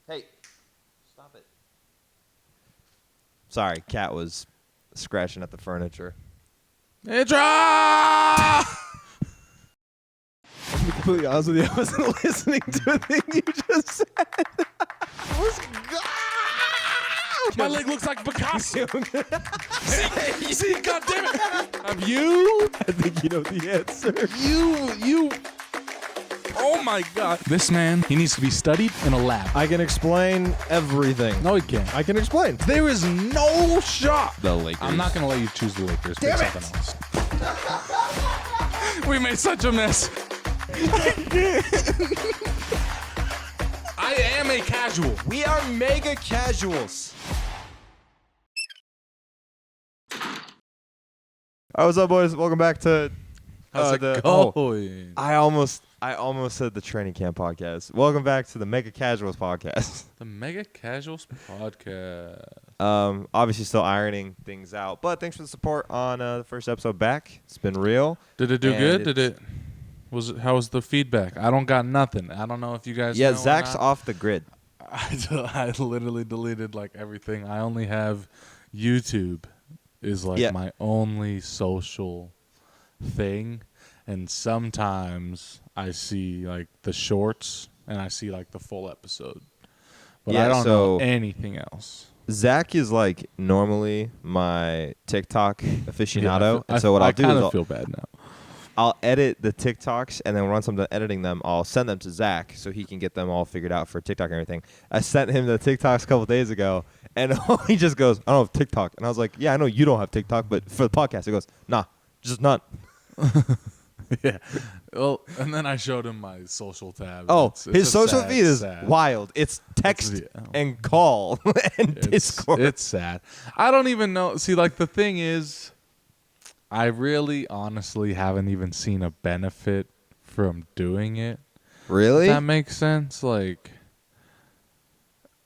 Hey, stop it. Sorry, cat was scratching at the furniture. Idra! To be completely honest with you, I wasn't listening to a thing you just said. My leg looks like Picasso. see, God damn it. Have you? I think you know the answer. You. Oh my God. This man, he needs to be studied in a lab. I can explain everything. No, he can't. I can explain. There is no shot. The Lakers. I'm not going to let you choose the Lakers. Damn Pick it. something else. We made such a mess. I am a casual. We are mega casuals. All right, what's up, boys? Welcome back to How's it the. going? I almost said the training camp podcast. Welcome back to the Mega Casuals podcast. The Mega Casuals podcast. Obviously still ironing things out, but thanks for the support on the first episode back. It's been real. Did it do good? How was the feedback? I don't got nothing. I don't know if you guys know Zach's or not. off the grid. I literally deleted like everything. I only have YouTube is like my only social thing, and sometimes I see like the shorts and I see like the full episode, but I don't know anything else. Zach is like normally my TikTok aficionado, and so what I'll do is I feel bad now. I'll edit the TikToks, and then once I'm done editing them, I'll send them to Zach so he can get them all figured out for TikTok and everything. I sent him the TikToks a couple days ago, and he just goes, I don't have TikTok. And I was like, yeah, I know you don't have TikTok, but for the podcast, he goes, nah, just none. Yeah. Well, and then I showed him my social tab. Oh, it's his social feed is sad. wild. It's text and call and Discord. It's sad. I don't even know. See, like the thing is, I really honestly haven't even seen a benefit from doing it. Really? If that makes sense. Like,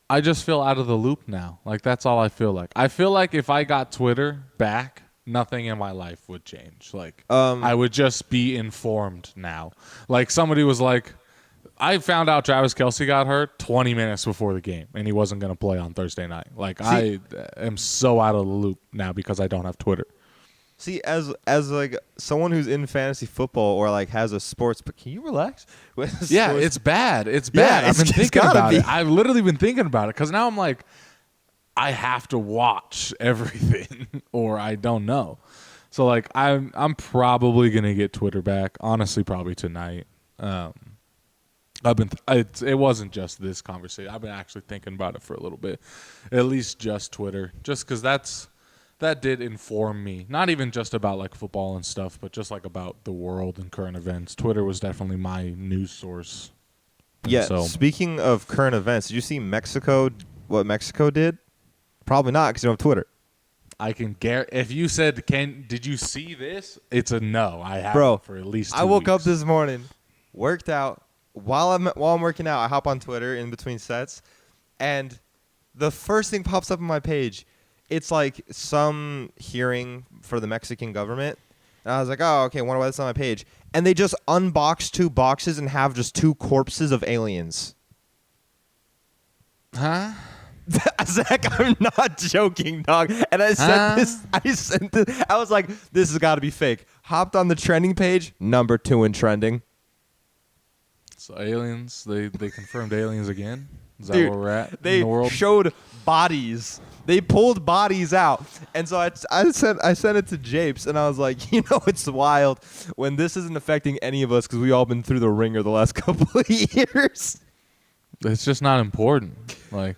I just feel out of the loop now. Like, that's all I feel like. I feel like if I got Twitter back, nothing in my life would change. Like, I would just be informed now. Like, somebody was like, I found out Travis Kelce got hurt 20 minutes before the game, and he wasn't going to play on Thursday night. Like, I am so out of the loop now because I don't have Twitter. See, as like someone who's in fantasy football or like has a sports, but can you relax? Yeah, it's bad. It's bad. Yeah, I've been thinking about it. I've literally been thinking about it because now I'm like, I have to watch everything or I don't know. So like I'm probably gonna get Twitter back. Honestly, probably tonight. It wasn't just this conversation. I've been actually thinking about it for a little bit. At least just Twitter, just because that did inform me. Not even just about like football and stuff, but just like about the world and current events. Twitter was definitely my news source. Yeah. So, speaking of current events, did you see what Mexico did? Probably not, because you don't have Twitter. I can guarantee. If you said, did you see this? It's a no. I haven't. Bro, for at least 2 I woke weeks. up this morning, worked out. While I'm working out, I hop on Twitter in between sets, and the first thing pops up on my page. It's like some hearing for the Mexican government. And I was like, oh, okay, wonder why that's on my page. And they just unbox 2 boxes and have just 2 corpses of aliens. Huh? Zach, I'm not joking, dog. And I sent this. I was like, this has got to be fake. Hopped on the trending page, number 2 in trending. So aliens, they confirmed aliens again? Is that Dude, where we're at they in the world? showed bodies. They pulled bodies out. And so I sent it to Japes, and I was like, you know, it's wild when this isn't affecting any of us because we all been through the ringer the last couple of years. It's just not important. Like,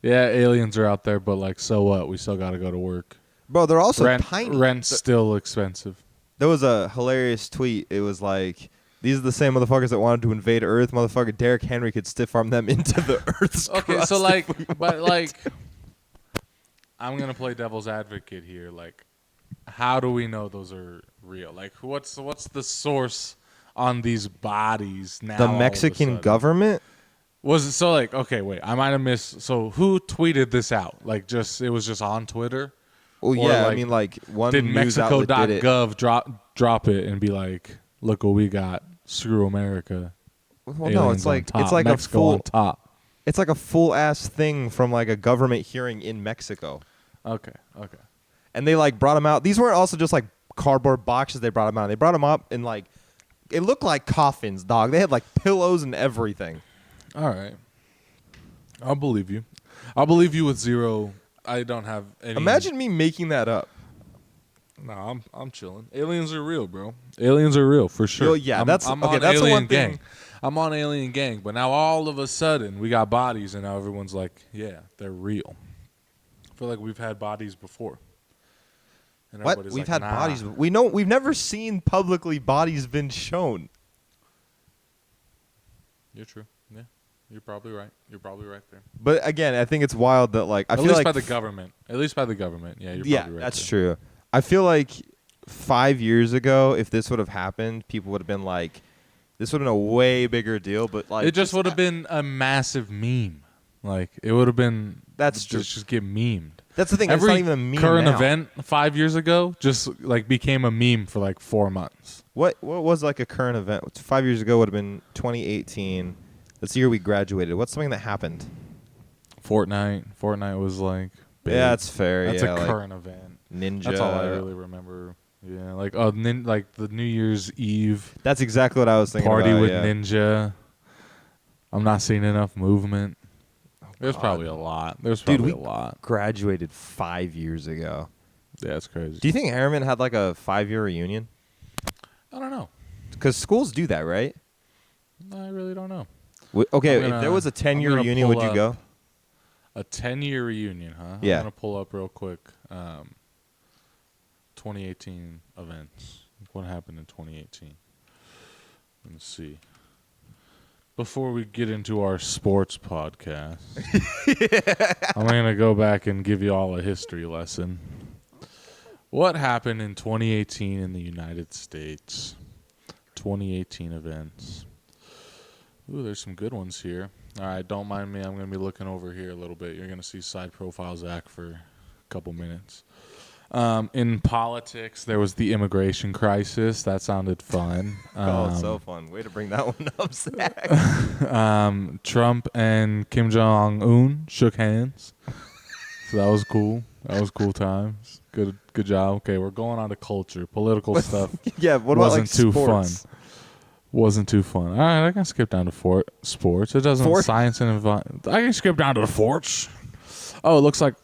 yeah, aliens are out there, but like, so what? We still got to go to work. Bro, they're also tiny. Rent's still expensive. There was a hilarious tweet. It was like, these are the same motherfuckers that wanted to invade Earth. Motherfucker Derrick Henry could stiff arm them into the Earth's Okay, crust so like, but like, I'm gonna play devil's advocate here. Like, how do we know those are real? Like, what's the source on these bodies now? The Mexican government? Was it so like, okay, wait, I might have missed. So who tweeted this out? Like, it was just on Twitter? Well, Or yeah, like, I mean, like, one did news outlet did it. Mexico.gov drop it and be like, look what we got, screw America. Well, no, it's like Mexico a full on top. It's like a full ass thing from like a government hearing in Mexico. Okay. And they like brought them out. These weren't also just like cardboard boxes. They brought them out. They brought them up in like, it looked like coffins, dog. They had like pillows and everything. All right. I'll believe you. I'll believe you with zero. I don't have any. Imagine me making that up. No, I'm chilling. Aliens are real, bro. Aliens are real for sure. Yo, yeah, I'm that's on okay. That's the Alien one thing. Gang. I'm on Alien Gang, but now all of a sudden we got bodies, and now everyone's like, yeah, they're real. I feel like we've had bodies before. And What? everybody's We've like, had nah. bodies. We've never seen publicly bodies been shown. You're true. Yeah, you're probably right. You're probably right there. But again, I think it's wild that like I At feel least like by the government. At least by the government. Yeah, you're probably right. That's there. true. I feel like 5 years ago, if this would have happened, people would have been like, this would have been a way bigger deal. But like, It just would have been a massive meme. Like it would have been. That's true. Just get memed. That's the thing. Every it's not even a meme current now. event 5 years ago just like became a meme for like 4 months. What was like a current event? 5 years ago would have been 2018. That's the year we graduated. What's something that happened? Fortnite was like big. Yeah, that's fair. That's yeah, a like current event. Ninja. That's all I really remember. Yeah, like like the New Year's Eve That's exactly what I was thinking party about, with yeah. Ninja. I'm not seeing enough movement. There's God. probably a lot. There's Dude, probably we a lot. graduated 5 years ago. Yeah, it's crazy. Do you think Harriman had like a 5-year reunion? I don't know. Because schools do that, right? I really don't know. Okay, I'm if there was a 10-year gonna reunion, would pull you go? A 10-year reunion, huh? Yeah. I'm going to pull up real quick 2018 events. What happened in 2018? Let's see. Before we get into our sports podcast, I'm going to go back and give you all a history lesson. What happened in 2018 in the United States? 2018 events. Ooh, there's some good ones here. All right, don't mind me. I'm going to be looking over here a little bit. You're going to see side profile Zach for a couple minutes. In politics, there was the immigration crisis. That sounded fun. So fun. Way to bring that one up, Zach. Trump and Kim Jong-un shook hands. So that was cool. That was cool times. Good job. Okay, we're going on to culture. Political stuff Yeah, what about like too sports? fun. Wasn't too fun. All right, I can skip down to sports. It doesn't Fort? science and environment. I can skip down to the forts. Oh, it looks like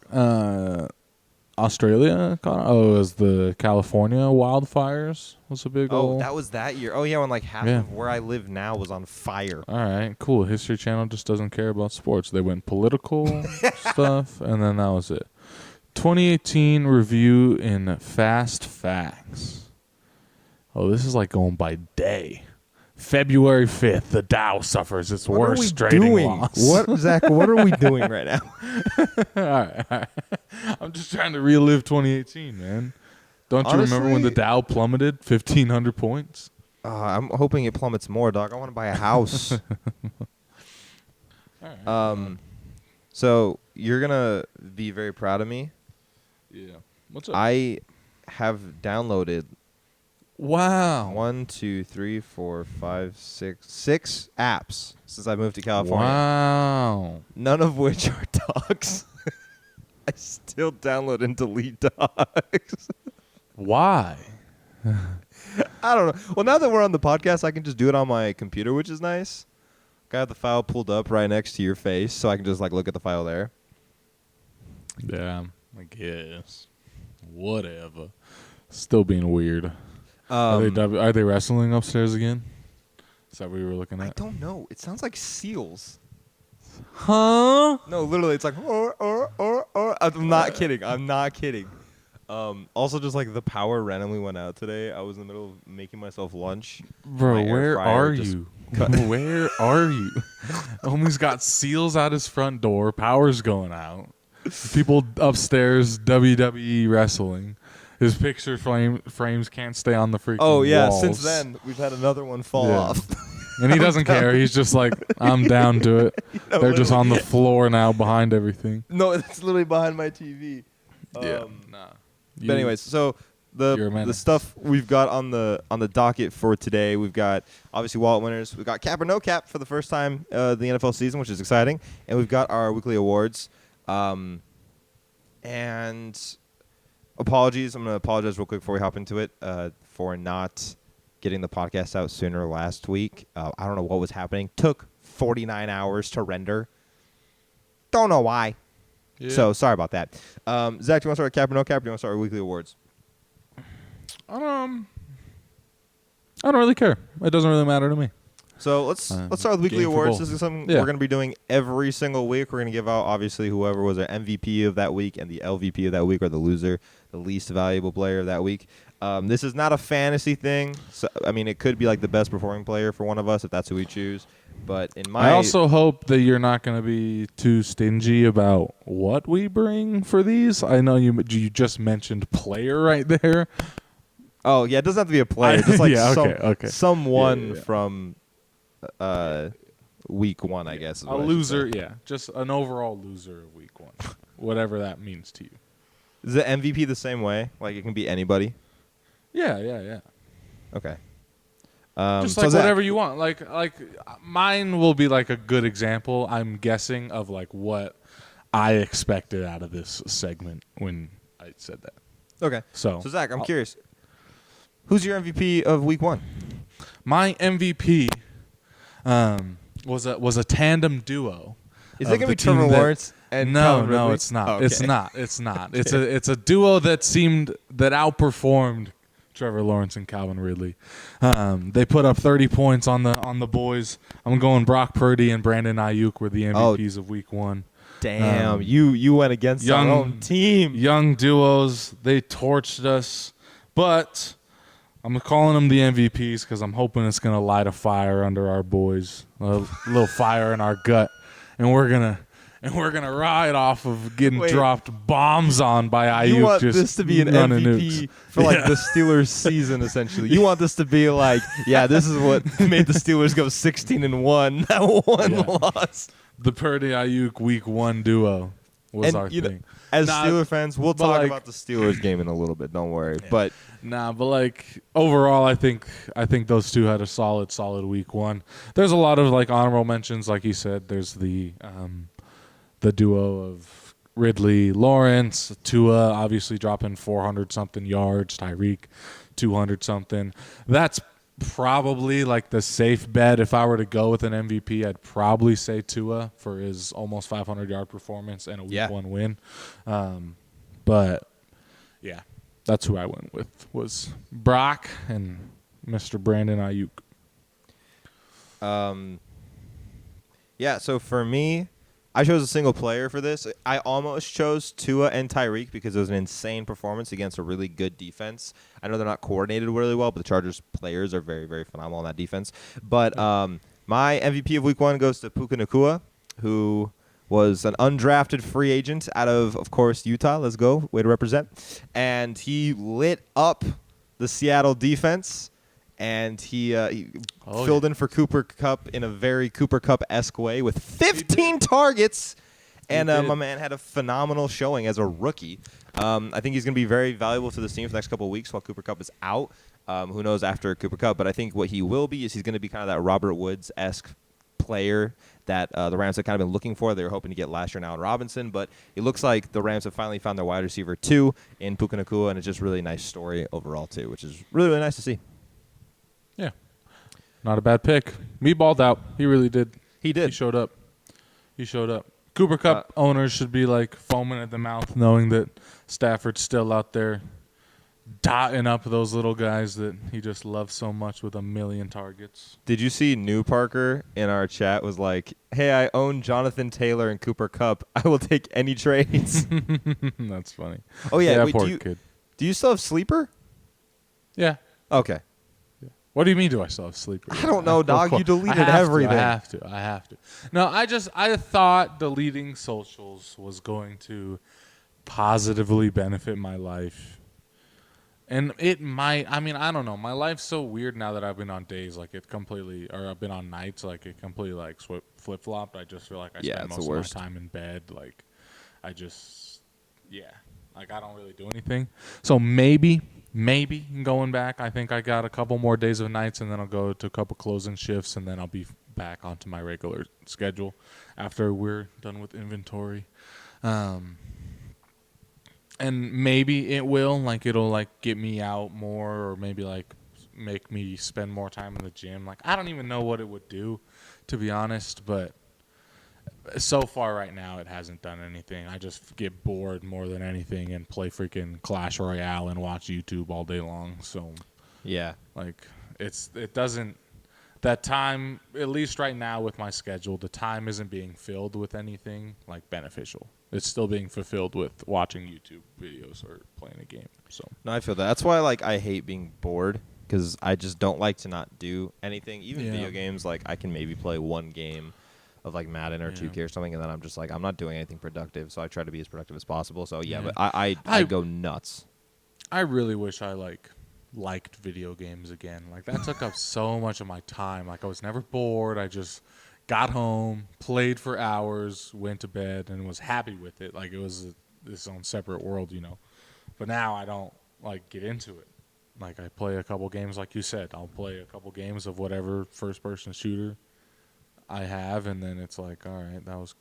Australia. It was the California wildfires. Was a big Oh, old. that was that year. Oh, yeah, when like half of where I live now was on fire. All right, cool. History Channel just doesn't care about sports. They went political stuff, and then that was it. 2018 review in Fast Facts. Oh, this is like going by day. February 5th, the Dow suffers its worst trading loss. What, Zach? What are we doing right now? all right. I'm just trying to relive 2018, man. Don't you remember when the Honestly- Dow plummeted 1,500 points? I'm hoping it plummets more, dog. I want to buy a house. All right. So you're gonna be very proud of me. Yeah. What's up? I have downloaded Wow. 6 apps since I moved to California. Wow. None of which are dogs. I still download and delete dogs. Why? I don't know. Well, now that we're on the podcast, I can just do it on my computer, which is nice. I have the file pulled up right next to your face, so I can just like look at the file there. Yeah, I guess. Whatever. Still being weird. Are they wrestling upstairs again? Is that what you were looking at? I don't know. It sounds like seals. Huh? No, literally, it's like or. I'm not kidding. I'm not kidding. Also, just like the power randomly went out today. I was in the middle of making myself lunch. Bro, My air where fryer are just you? Where are you? Homie's got seals out his front door. Power's going out. People upstairs WWE wrestling. His picture frames can't stay on the freaking Oh yeah, walls. since then we've had another one fall off. And he doesn't care. He's just like, I'm down to it. No, They're just on the literally. floor now behind everything. No, it's literally behind my TV. Nah. But anyways, so the stuff we've got on the docket for today. We've got obviously wallet winners. We've got cap or no cap for the first time the NFL season, which is exciting, and we've got our weekly awards. And apologies, I'm gonna apologize real quick before we hop into it for not getting the podcast out sooner last week. I don't know what was happening. Took 49 hours to render. Don't know why. Yeah. So sorry about that. Zach, do you want to start with cap or no cap? Or do you want to start with weekly awards? I don't really care. It doesn't really matter to me. So let's start with weekly awards. This is something we're going to be doing every single week. We're going to give out obviously whoever was our MVP of that week and the LVP of that week, or the loser, the least valuable player of that week. This is not a fantasy thing. So I mean, it could be like the best performing player for one of us if that's who we choose. But I also hope that you're not going to be too stingy about what we bring for these. I know you just mentioned player right there. Oh yeah, it doesn't have to be a player. Just like someone from week one, I guess. A loser, just an overall loser of week one, whatever that means to you. Is the MVP the same way? Like it can be anybody. Yeah. Okay. Just like whatever you want. Like mine will be like a good example, I'm guessing, of like what I expected out of this segment when I said that. Okay. So Zach, I'm curious. Who's your MVP of week one? My MVP was a tandem duo. Is it gonna be Trevor Lawrence and Calvin Ridley? No, it's not. Oh, okay. It's not. It's a duo that outperformed Trevor Lawrence and Calvin Ridley. They put up 30 points on the boys. I'm going Brock Purdy and Brandon Ayuk were the MVPs of week one. Damn, you went against your own team. Young duos, they torched us, but I'm calling them the MVPs because I'm hoping it's gonna light a fire under our boys, a little fire in our gut, and we're gonna ride off of getting dropped bombs on by Ayuk. You want this to be an MVP for like the Steelers season, essentially. You want this to be like, this is what made the Steelers go 16-1. That one loss. The Purdy Ayuk week one duo was our thing. As Steelers fans, we'll talk about the Steelers game in a little bit. Don't worry. Yeah. But like overall, I think those two had a solid week one. There's a lot of like honorable mentions, like you said. There's the duo of Ridley, Lawrence, Tua, obviously dropping 400-something yards, Tyreek 200-something. That's probably like the safe bet. If I were to go with an MVP, I'd probably say Tua for his almost 500-yard performance and a week one win. But yeah, that's who I went with, was Brock and Mr. Brandon Ayuk. So for me, I chose a single player for this. I almost chose Tua and Tyreek because it was an insane performance against a really good defense. I know they're not coordinated really well, but the Chargers players are very, very phenomenal on that defense. But my MVP of week one goes to Puka Nacua, who was an undrafted free agent out of course, Utah. Let's go. Way to represent. And he lit up the Seattle defense. And he filled in for Cooper Kupp in a very Cooper Kupp-esque way with 15 targets. And my man had a phenomenal showing as a rookie. I think he's going to be very valuable to this team for the next couple of weeks while Cooper Kupp is out. Who knows after Cooper Kupp. But I think what he will be is he's going to be kind of that Robert Woods-esque player that the Rams have kind of been looking for. They were hoping to get last year in Allen Robinson. But it looks like the Rams have finally found their wide receiver, too, in Puka Nacua. And it's just really a nice story overall, too, which is really, really nice to see. Yeah. Not a bad pick. Me balled out. He really did. He did. He showed up. Cooper Kupp owners should be like foaming at the mouth knowing that Stafford's still out there dotting up those little guys that he just loves so much with a million targets. Did you see New Parker in our chat was like, hey, I own Jonathan Taylor and Cooper Kupp. I will take any trades. That's funny. Oh, yeah. Wait, poor kid. Do you still have Sleeper? Yeah. Okay. What do you mean do I still have Sleeper? I don't know, dog. You deleted everything. I have to. No, I thought deleting socials was going to positively benefit my life. And it might. I mean, I don't know. My life's so weird now that I've been on days like it completely, or I've been on nights like it completely like flip-flopped. I just feel like I spend most of my time in bed. Like I just, like I don't really do anything. So maybe maybe going back. I think I got a couple more days of nights, and then I'll go to a couple closing shifts, and then I'll be back onto my regular schedule after we're done with inventory. And maybe it will, like, it'll, like, get me out more, or maybe, like, make me spend more time in the gym. Like, I don't even know what it would do, to be honest, but so far right now it hasn't done anything. I just get bored more than anything and play freaking Clash Royale and watch YouTube all day long. So yeah, like it doesn't, that time, at least right now with my schedule, the time isn't being filled with anything like beneficial. It's still being fulfilled with watching YouTube videos or playing a game. So no, I feel that. That's why like I hate being bored, because I just don't like to not do anything. Even video games, like I can maybe play one game of like Madden or 2K or something, and then I'm just like, I'm not doing anything productive, so I try to be as productive as possible. So but I go nuts. I really wish I liked video games again. Like that took up so much of my time. Like I was never bored. I just got home, played for hours, went to bed, and was happy with it. Like it was its own separate world, you know. But now I don't like get into it. Like I play a couple games, like you said. I'll play a couple games of whatever first-person shooter I have, and then it's like, all right, that was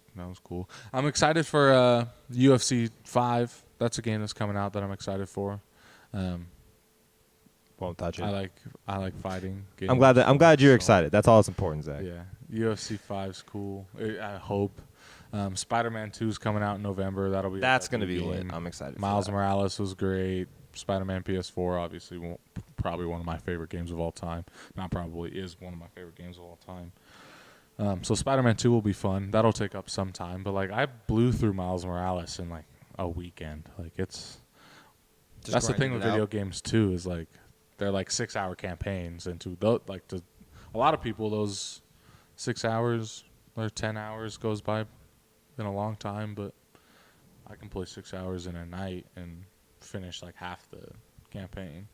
cool. I'm excited for UFC 5. That's a game that's coming out that I'm excited for. Won't touch it. I like fighting games. I'm glad you're excited. That's all that's important, Zach. Yeah, UFC 5's cool. I hope. Spider-Man 2 is coming out in November. That's going to be lit. I'm excited. Miles Morales was great. Spider-Man PS4, obviously, probably one of my favorite games of all time. Not probably, is one of my favorite games of all time. So Spider-Man 2 will be fun. That'll take up some time. But, like, I blew through Miles Morales in, like, a weekend. Like, that's the thing with video games, too, is, like, they're, like, 6-hour campaigns. And to a lot of people, those 6 hours or 10 hours goes by in a long time. But I can play 6 hours in a night and finish, like, half the campaign.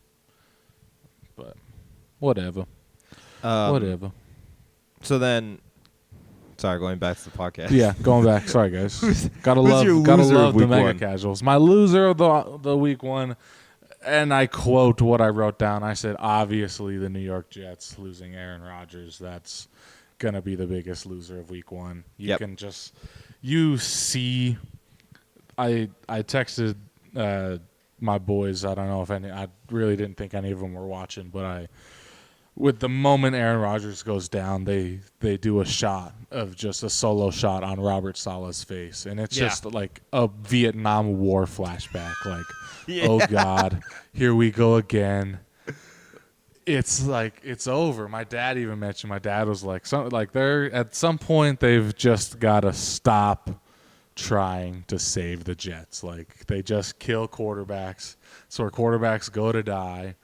But whatever. Whatever. So then... Sorry, going back to the podcast. Yeah, going back. Sorry, guys. Gotta love the mega casuals. My loser of the week one, and I quote what I wrote down. I said, obviously, the New York Jets losing Aaron Rodgers. That's gonna be the biggest loser of week one. You see. I texted my boys. I don't know if any. I really didn't think any of them were watching, but with the moment Aaron Rodgers goes down, they do a shot of just a solo shot on Robert Saleh's face. And it's just like a Vietnam War flashback. Like, oh, God, here we go again. It's like, it's over. My dad even mentioned, my dad was like, at some point, they've just got to stop trying to save the Jets. Like, they just kill quarterbacks. So our quarterbacks go to die.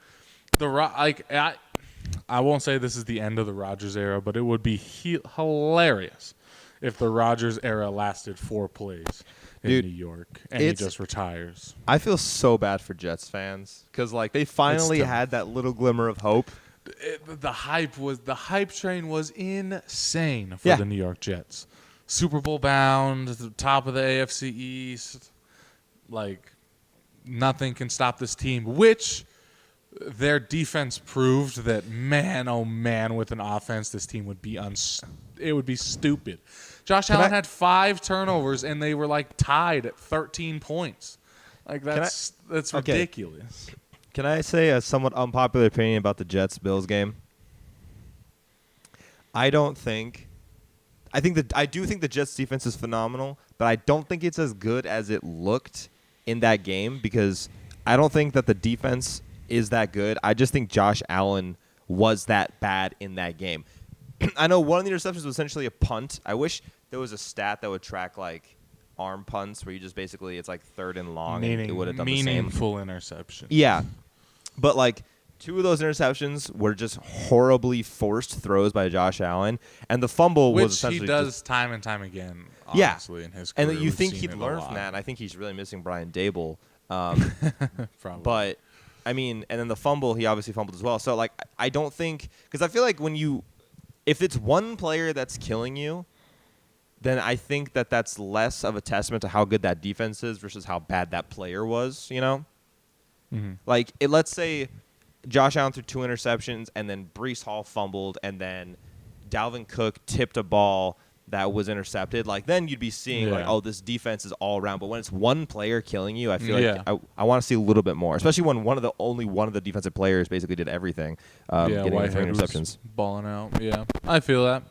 I won't say this is the end of the Rodgers era, but it would be hilarious if the Rodgers era lasted 4 plays in New York and he just retires. I feel so bad for Jets fans because, like, they finally had that little glimmer of hope. The hype train was insane for the New York Jets. Super Bowl bound, at the top of the AFC East. Like, nothing can stop this team, which their defense proved that, man, oh man, with an offense, this team would be it would be stupid. Josh Allen had 5 turnovers, and they were like tied at 13 points. Like that's ridiculous. Can I say a somewhat unpopular opinion about the Jets-Bills game? I do think the Jets defense is phenomenal, but I don't think it's as good as it looked in that game because I don't think that the defense is that good. I just think Josh Allen was that bad in that game. I know one of the interceptions was essentially a punt. I wish there was a stat that would track like arm punts where you just basically it's like 3rd and long and it would have done the same. Meaningful interception. Yeah. But like 2 of those interceptions were just horribly forced throws by Josh Allen, and the fumble was essentially he does time and time again, honestly, in his career. And you think he'd learn from that, and I think he's really missing Brian Dable. Probably. But I mean, and then the fumble, he obviously fumbled as well. So, like, I don't think – because I feel like if it's one player that's killing you, then I think that that's less of a testament to how good that defense is versus how bad that player was, you know? Mm-hmm. Like, let's say Josh Allen threw 2 interceptions, and then Breece Hall fumbled, and then Dalvin Cook tipped a ball that was intercepted. Like, then you'd be seeing, like, oh, this defense is all around. But when it's one player killing you, I feel like I want to see a little bit more, especially when only one of the defensive players basically did everything, getting 3 interceptions. Balling out. Yeah, I feel that.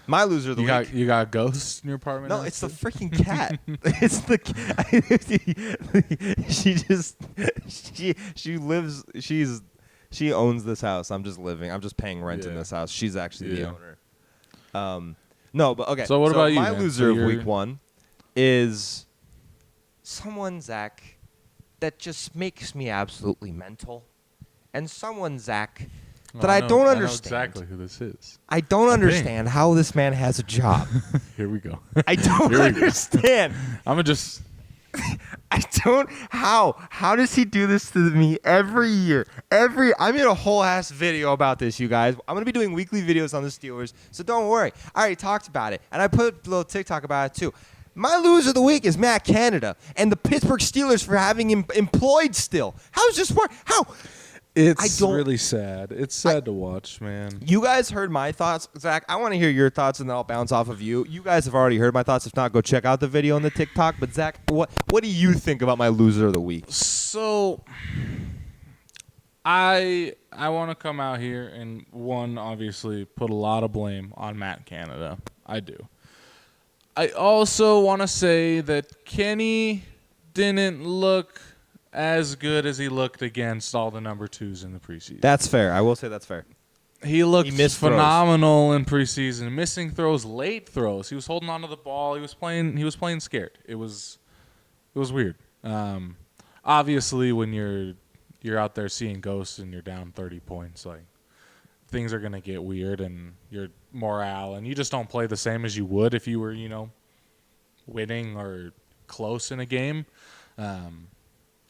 My loser of the week. You got ghosts in your apartment? No, it's the freaking cat. It's the she owns this house. I'm just paying rent in this house. She's actually the owner. No, but okay. So what about you? My loser of week 1 is someone, Zach, that just makes me absolutely mental, and someone, Zach, that I don't understand. I know exactly who this is. I don't understand how this man has a job. Here we go. I don't understand. I'm gonna just. I don't. How does he do this to me every year? I made a whole ass video about this, you guys. I'm gonna be doing weekly videos on the Steelers, so don't worry. I already talked about it, and I put a little TikTok about it too. My loser of the week is Matt Canada and the Pittsburgh Steelers for having him employed still. How does this work? How? It's really sad. It's sad to watch, man. You guys heard my thoughts, Zach. I want to hear your thoughts, and then I'll bounce off of you. You guys have already heard my thoughts. If not, go check out the video on the TikTok. But Zach, what do you think about my loser of the week? So, I want to come out here and obviously put a lot of blame on Matt Canada. I do. I also want to say that Kenny didn't look as good as he looked against all the number 2s in the preseason. That's fair. I will say that's fair. He looked phenomenal in preseason, missing throws, late throws. He was holding on to the ball. He was playing scared. It was weird. Obviously, when you're out there seeing ghosts and you're down 30 points, like, things are gonna get weird, and your morale, and you just don't play the same as you would if you were, winning or close in a game.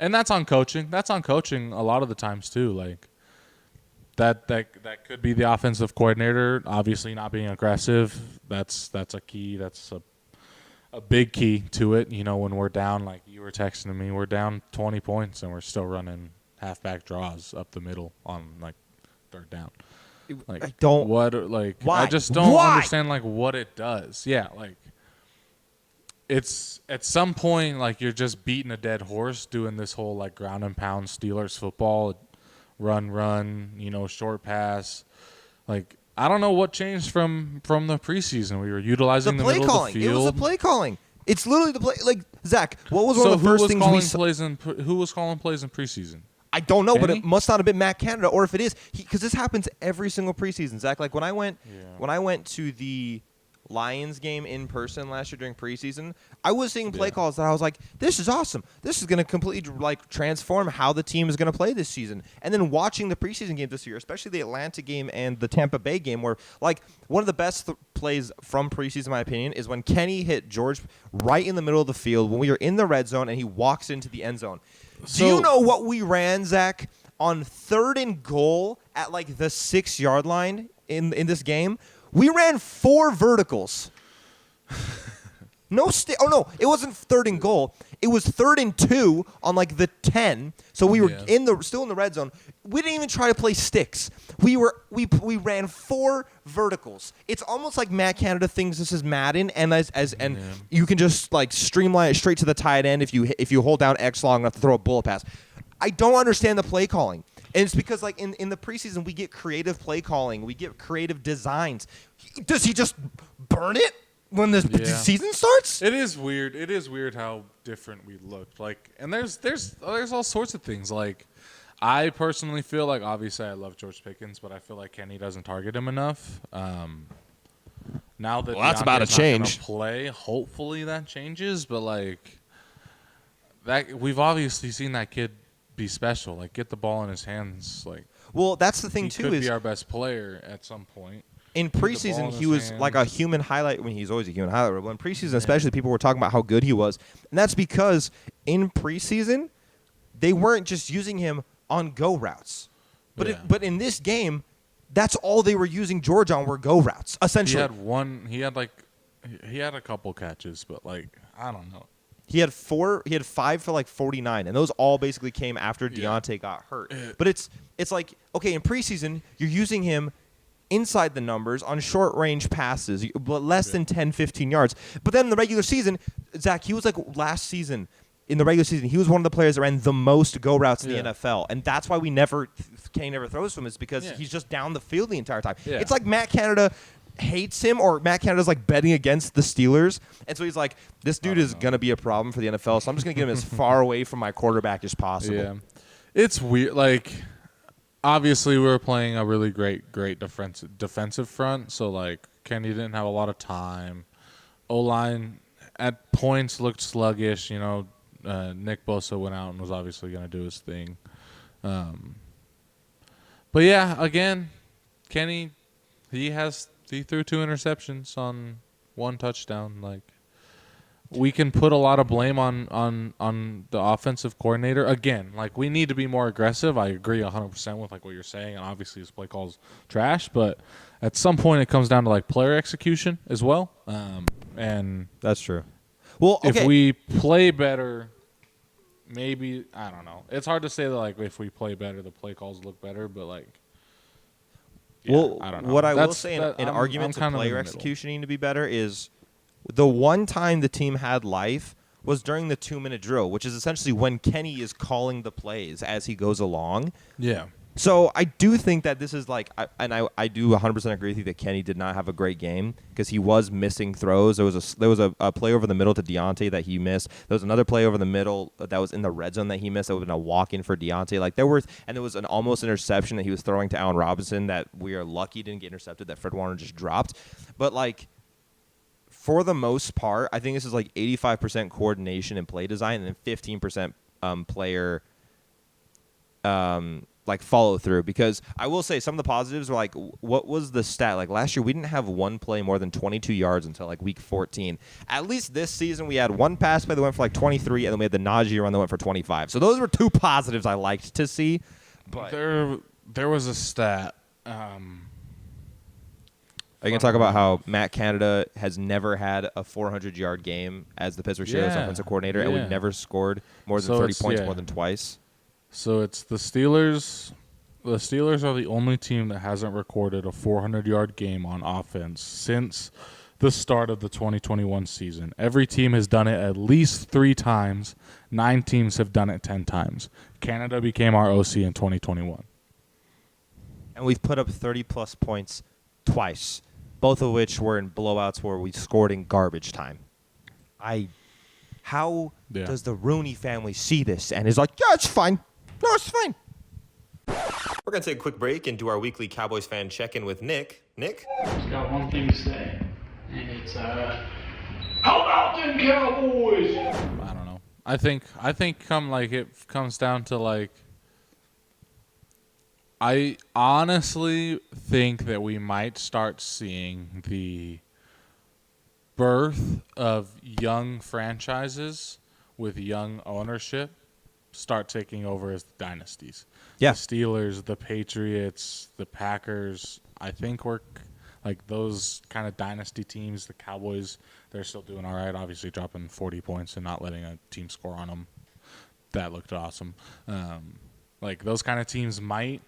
And that's on coaching. That's on coaching a lot of the times too. Like that could be the offensive coordinator obviously not being aggressive. That's a key. That's a big key to it. When we're down, like you were texting me, we're down 20 points and we're still running halfback draws up the middle on like 3rd down. Like why? I just don't understand like what it does. Yeah, like it's at some point like you're just beating a dead horse doing this whole like ground and pound Steelers football, run, short pass. Like I don't know what changed from the preseason. We were utilizing the middle of the field. It was the play calling. It's literally the play. Like Zach, what was one of the first things we saw? Who was calling plays in preseason? I don't know, but it must not have been Matt Canada, or if it is, because this happens every single preseason. Zach, like when I went to the Lions game in person last year during preseason, I was seeing play calls that I was like, this is awesome. This is going to completely like transform how the team is going to play this season. And then watching the preseason games this year, especially the Atlanta game and the Tampa Bay game, where like one of the best plays from preseason, in my opinion, is when Kenny hit George right in the middle of the field when we were in the red zone and he walks into the end zone. Do you know what we ran, Zach, on 3rd and goal at like the 6-yard line in this game? We ran 4 verticals. No, it wasn't 3rd and goal. It was 3rd and 2 on like the 10. So we were still in the red zone. We didn't even try to play sticks. We ran 4 verticals. It's almost like Matt Canada thinks this is Madden, and you can just like streamline it straight to the tight end if you hold down X long enough to throw a bullet pass. I don't understand the play calling. And it's because, like, in the preseason, we get creative play calling. We get creative designs. Does he just burn it when the season starts? It is weird. It is weird how different we looked. Like, and there's all sorts of things. Like, I personally feel like, obviously, I love George Pickens, but I feel like Kenny doesn't target him enough. Now that that's about to change. Play, hopefully that changes. But like, that we've obviously seen that kid be special, like get the ball in his hands. Like, well, that's the thing too. He could be our best player at some point. In preseason, he was like a human highlight. I mean, he's always a human highlight. But in preseason, especially, people were talking about how good he was, and that's because in preseason, they weren't just using him on go routes, but in this game, that's all they were using George on were go routes. Essentially, He had a couple catches, but like I don't know. He had 5 for like 49, and those all basically came after Deontay got hurt. But it's like, okay, in preseason, you're using him inside the numbers on short range passes, but less than 10, 15 yards. But then in the regular season, Zach, he was like last season. In the regular season, he was one of the players that ran the most go routes in the NFL, and that's why Kenny never throws to him, is because he's just down the field the entire time. Yeah. It's like Matt Canada hates him, or Matt Canada's like betting against the Steelers, and so he's like, this dude is gonna be a problem for the NFL, so I'm just gonna get him as far away from my quarterback as possible. Yeah, it's weird. Like, obviously, we were playing a really great defensive front, so like Kenny didn't have a lot of time. O-line at points looked sluggish. You know, Nick Bosa went out and was obviously gonna do his thing. But yeah, again, Kenny, he threw 2 interceptions on 1 touchdown. Like, we can put a lot of blame on the offensive coordinator. Again, like, we need to be more aggressive. I agree 100% with like what you're saying, and obviously his play call's trash. But at some point, it comes down to like player execution as well. And that's true. Well, okay. If we play better, maybe, I don't know. It's hard to say that like if we play better, the play calls look better, but like. Yeah, well, I don't know. What I will say in arguments of player execution needing to be better is the one time the team had life was during the 2-minute drill, which is essentially when Kenny is calling the plays as he goes along. Yeah. So I do think that this is like, I do 100% agree with you that Kenny did not have a great game because he was missing throws. There was a play over the middle to Deontay that he missed. There was another play over the middle that was in the red zone that he missed. That would have been a walk-in for Deontay. Like there was an almost interception that he was throwing to Allen Robinson that we are lucky didn't get intercepted, that Fred Warner just dropped. But like, for the most part, I think this is like 85% coordination and play design, and then 15% player like follow through. Because I will say some of the positives were like, what was the stat? Like last year, we didn't have one play more than 22 yards until like week 14. At least this season, we had one pass play that went for like 23, and then we had the Najee run that went for 25. So those were 2 positives I liked to see. But there was a stat. Are you going to talk about how Matt Canada has never had a 400-yard game as the Pittsburgh Steelers offensive coordinator, and we've never scored more than 30 points more than twice? So it's the Steelers. The Steelers are the only team that hasn't recorded a 400-yard game on offense since the start of the 2021 season. Every team has done it at least 3 times. 9 teams have done it 10 times. Canada became our OC in 2021. And we've put up 30-plus points twice, both of which were in blowouts where we scored in garbage time. How does the Rooney family see this and is like, yeah, it's fine. No, it's fine. We're going to take a quick break and do our weekly Cowboys fan check-in with Nick. Nick? I've got one thing to say, and it's, how about them Cowboys? I don't know. I think it comes down to like, I honestly think that we might start seeing the birth of young franchises with young ownership start taking over as dynasties. Yeah. The Steelers, the Patriots, the Packers, I think we're like those kind of dynasty teams. The Cowboys, they're still doing all right, obviously dropping 40 points and not letting a team score on them. That looked awesome. Like those kind of teams might,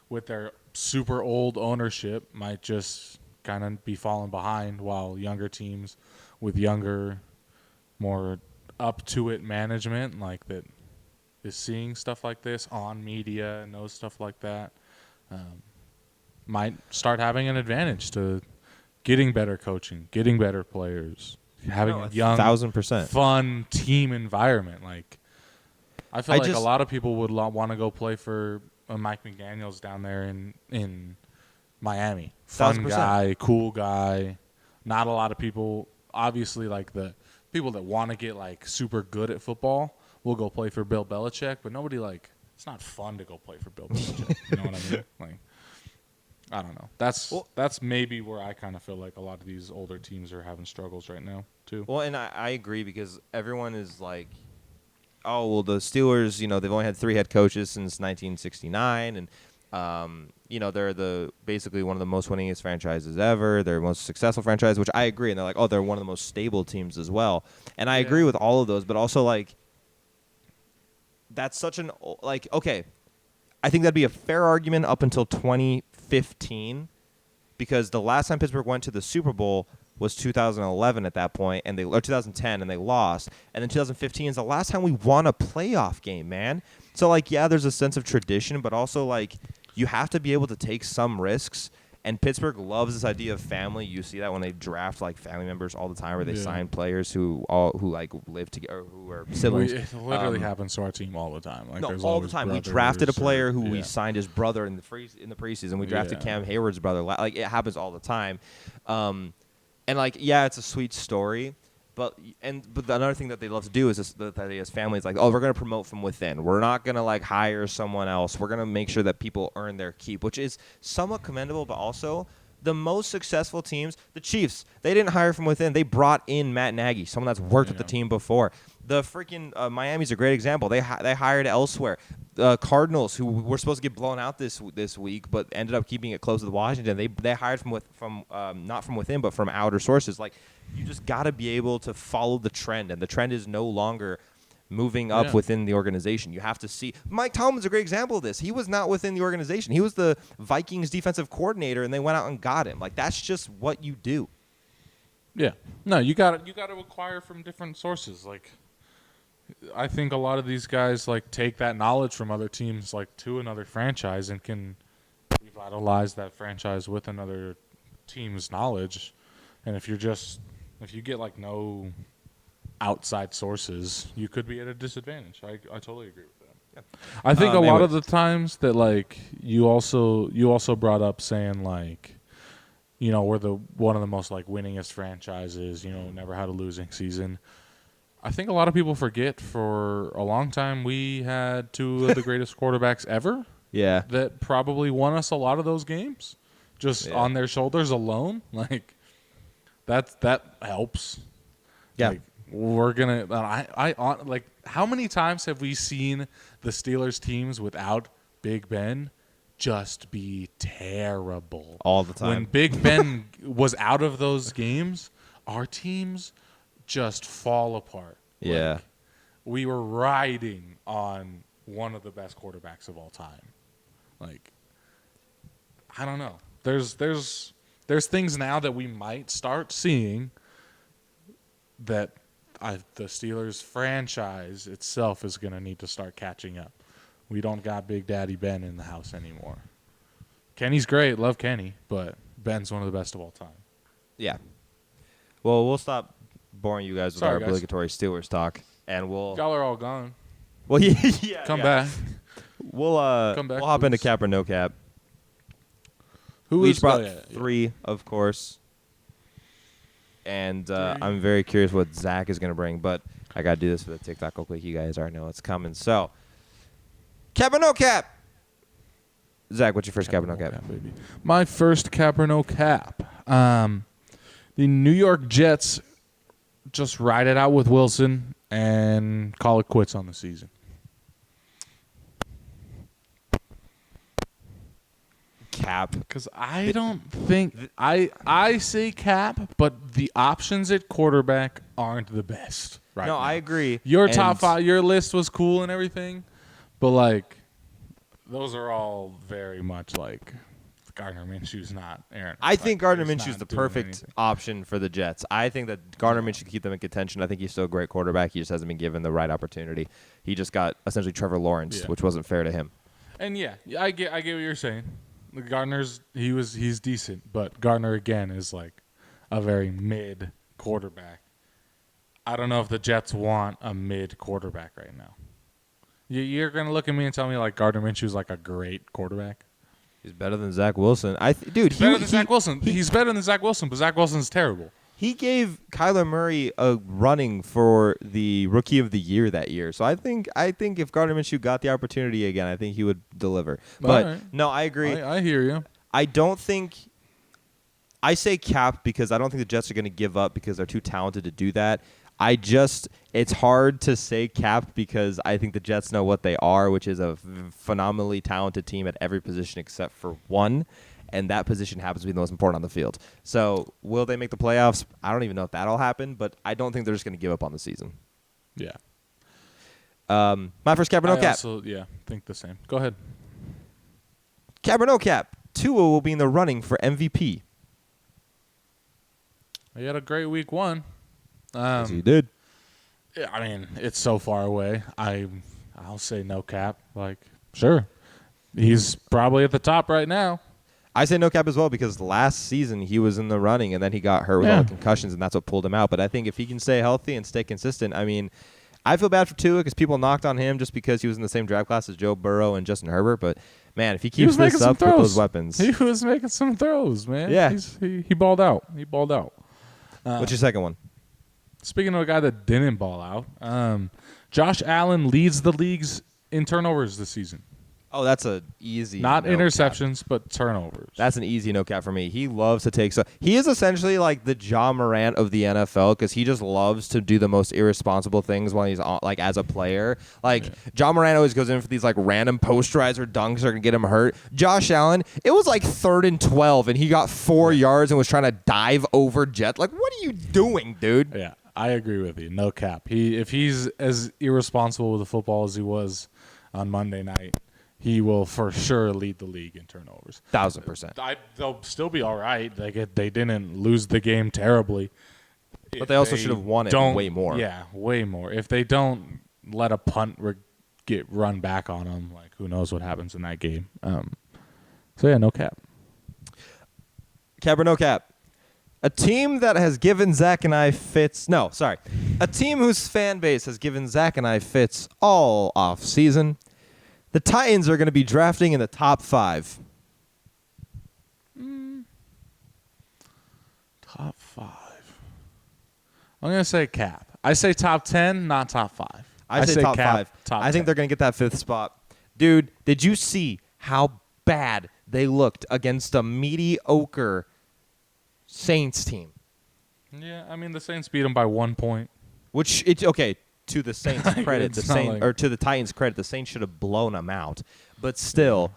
with their super old ownership, might just kind of be falling behind, while younger teams with younger, more up-to-it management, like that is seeing stuff like this on media and knows stuff like that, might start having an advantage to getting better coaching, getting better players, having a young, 1,000% fun team environment. Like, I feel like a lot of people would want to go play for Mike McDaniels down there in Miami. Fun 1,000%. guy, cool guy. Not a lot of people, obviously, like the people that want to get like super good at football will go play for Bill Belichick, but nobody like, it's not fun to go play for Bill Belichick. You know what I mean? Like, I don't know. That's maybe where I kind of feel like a lot of these older teams are having struggles right now too. Well, and I agree, because everyone is like, oh, well, the Steelers, they've only had 3 head coaches since 1969, and they're basically one of the most winningest franchises ever. They're most successful franchise, which I agree. And they're like, oh, they're one of the most stable teams as well. And I agree with all of those, but also like that's such an like okay, I think that'd be a fair argument up until 2015, because the last time Pittsburgh went to the Super Bowl was 2011 at that point, or 2010, and they lost. And then 2015 is the last time we won a playoff game, man. So like, yeah, there's a sense of tradition, but also like you have to be able to take some risks. And Pittsburgh loves this idea of family. You see that when they draft like family members all the time, where they sign players who like live together, who are siblings. It literally happens to our team all the time. Like, no, all the time. We drafted a player who we signed his brother in the preseason. We drafted Cam Hayward's brother. Like it happens all the time. And like, yeah, it's a sweet story. But another thing that they love to do is that as families, like, oh, we're going to promote from within. We're not going to like hire someone else. We're going to make sure that people earn their keep, which is somewhat commendable. But also, the most successful teams, the Chiefs, they didn't hire from within. They brought in Matt Nagy, someone that's worked with the team before. The freaking Miami's a great example. They hired elsewhere. The Cardinals, who were supposed to get blown out this week, but ended up keeping it close with Washington. They hired from not from within, but from outer sources. Like, you just got to be able to follow the trend, and the trend is no longer moving up within the organization. You have to see. Mike Tomlin's a great example of this. He was not within the organization. He was the Vikings defensive coordinator, and they went out and got him. Like, that's just what you do. Yeah. No, you got to acquire from different sources. Like, I think a lot of these guys like take that knowledge from other teams like to another franchise and can revitalize that franchise with another team's knowledge. And if you get like no outside sources, you could be at a disadvantage. I totally agree with that. Yeah. I think a lot of the times that like you also brought up saying like, we're one of the most like winningest franchises, never had a losing season. I think a lot of people forget for a long time we had two of the greatest quarterbacks ever. Yeah. That probably won us a lot of those games just on their shoulders alone. Like that helps. Yeah. Like, we're going to I like how many times have we seen the Steelers teams without Big Ben just be terrible? All the time. When Big Ben was out of those games, our teams just fall apart. Yeah. Like, we were riding on one of the best quarterbacks of all time. Like, I don't know. There's things now that we might start seeing that the Steelers franchise itself is going to need to start catching up. We don't got Big Daddy Ben in the house anymore. Kenny's great. Love Kenny. But Ben's one of the best of all time. Yeah. Well, we'll stop boring you guys with our obligatory Steelers talk, and y'all are all gone. Well, yeah. Come back. We'll come back. We'll hop into cap or no cap. We each brought three, of course, and I'm very curious what Zach is going to bring. But I got to do this for the TikTok real quick. You guys already know it's coming. So, cap or no cap. Zach, what's your first cap or no cap? Baby. My first cap or no cap. The New York Jets just ride it out with Wilson and call it quits on the season. Cap. Because I don't think I say cap, but the options at quarterback aren't the best right now. I agree. Your top five, your list was cool and everything, but like those are all very much like Gardner Minshew's not Aaron. I think Gardner Minshew's the perfect option for the Jets. I think that Gardner Minshew can keep them in contention. I think he's still a great quarterback. He just hasn't been given the right opportunity. He just got essentially Trevor Lawrence, which wasn't fair to him. And I get what you're saying. Gardner's he's decent, but Gardner again is like a very mid quarterback. I don't know if the Jets want a mid quarterback right now. You're gonna look at me and tell me like Gardner Minshew's like a great quarterback. He's better than Zach Wilson. He's better than Zach Wilson. He's better than Zach Wilson, but Zach Wilson's terrible. He gave Kyler Murray a running for the Rookie of the Year that year. So I think if Gardner Minshew got the opportunity again, I think he would deliver. But no, I agree. I hear you. I don't think I say cap because I don't think the Jets are going to give up because they're too talented to do that. It's hard to say cap because I think the Jets know what they are, which is a phenomenally talented team at every position except for one, and that position happens to be the most important on the field. So will they make the playoffs? I don't even know if that'll happen, but I don't think they're just going to give up on the season. Yeah. My first cap or no cap? Think the same. Go ahead. Cap or no cap? Tua will be in the running for MVP. He had a great week one. Yes, he did. Yeah, I mean, it's so far away. I'll say no cap. Like, sure. He's probably at the top right now. I say no cap as well because last season he was in the running and then he got hurt with all the concussions and that's what pulled him out. But I think if he can stay healthy and stay consistent, I mean, I feel bad for Tua because people knocked on him just because he was in the same draft class as Joe Burrow and Justin Herbert. But, man, if he keeps this up with those weapons. He was making some throws, man. Yeah. He balled out. What's your second one? Speaking of a guy that didn't ball out, Josh Allen leads the leagues in turnovers this season. Oh, that's a easy. Not no interceptions, cap. but turnovers. That's an easy no cap for me. He loves to take. So he is essentially like the Ja Morant of the NFL because he just loves to do the most irresponsible things while he's on, like as a player. Like Ja Morant always goes in for these like random posterizer dunks that are gonna get him hurt. Josh Allen, it was like 3rd and 12, and he got 4 yards and was trying to dive over Jet. Like, what are you doing, dude? Yeah, I agree with you. No cap. If he's as irresponsible with the football as he was on Monday night, he will for sure lead the league in turnovers. 1,000%. They'll still be all right. They didn't lose the game terribly. But they also should have won it way more. Yeah, way more. If they don't let a punt get run back on them, like who knows what happens in that game. So, yeah, no cap. Cap or no cap? A team that has given Zach and I fits. No, sorry. A team whose fan base has given Zach and I fits all off season. The Titans are going to be drafting in the top 5. Top 5. I'm going to say cap. I say top 10, not top 5. I say top cap, 5. Top I think 10. they're going to get that 5th spot. Dude, did you see how bad they looked against a mediocre Saints team? Yeah, I mean, the Saints beat them by 1 point. Which, it's okay. To the Saints' credit, to the Titans' credit, the Saints should have blown them out. But still,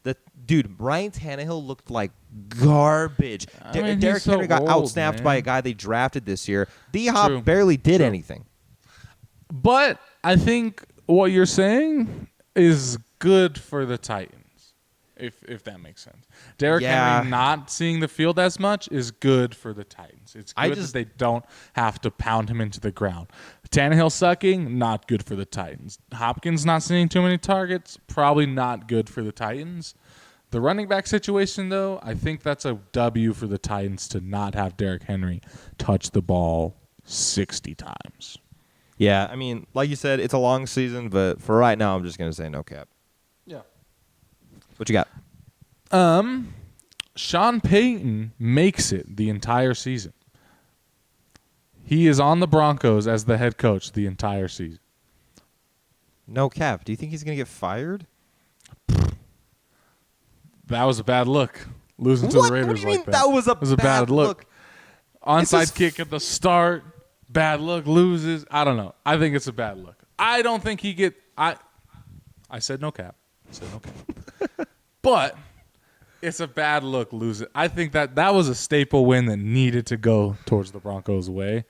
Ryan Tannehill looked like garbage. Derrick Henry got outsnapped by a guy they drafted this year. D-Hop barely did anything. But I think what you're saying is good for the Titans, if that makes sense. Derrick Henry not seeing the field as much is good for the Titans. It's good that they don't have to pound him into the ground. Tannehill sucking, not good for the Titans. Hopkins not seeing too many targets, probably not good for the Titans. The running back situation, though, I think that's a W for the Titans to not have Derrick Henry touch the ball 60 times. Yeah, I mean, like you said, it's a long season, but for right now, I'm just going to say no cap. Yeah. What you got? Sean Payton makes it the entire season. He is on the Broncos as the head coach the entire season. No cap. Do you think he's going to get fired? That was a bad look. Losing to the Raiders what do you mean like that. That was a bad look. Onside kick at the start. Bad look. Loses. I don't know. I think it's a bad look. I don't think he get. I said no cap. But it's a bad look losing. I think that was a staple win that needed to go towards the Broncos' way.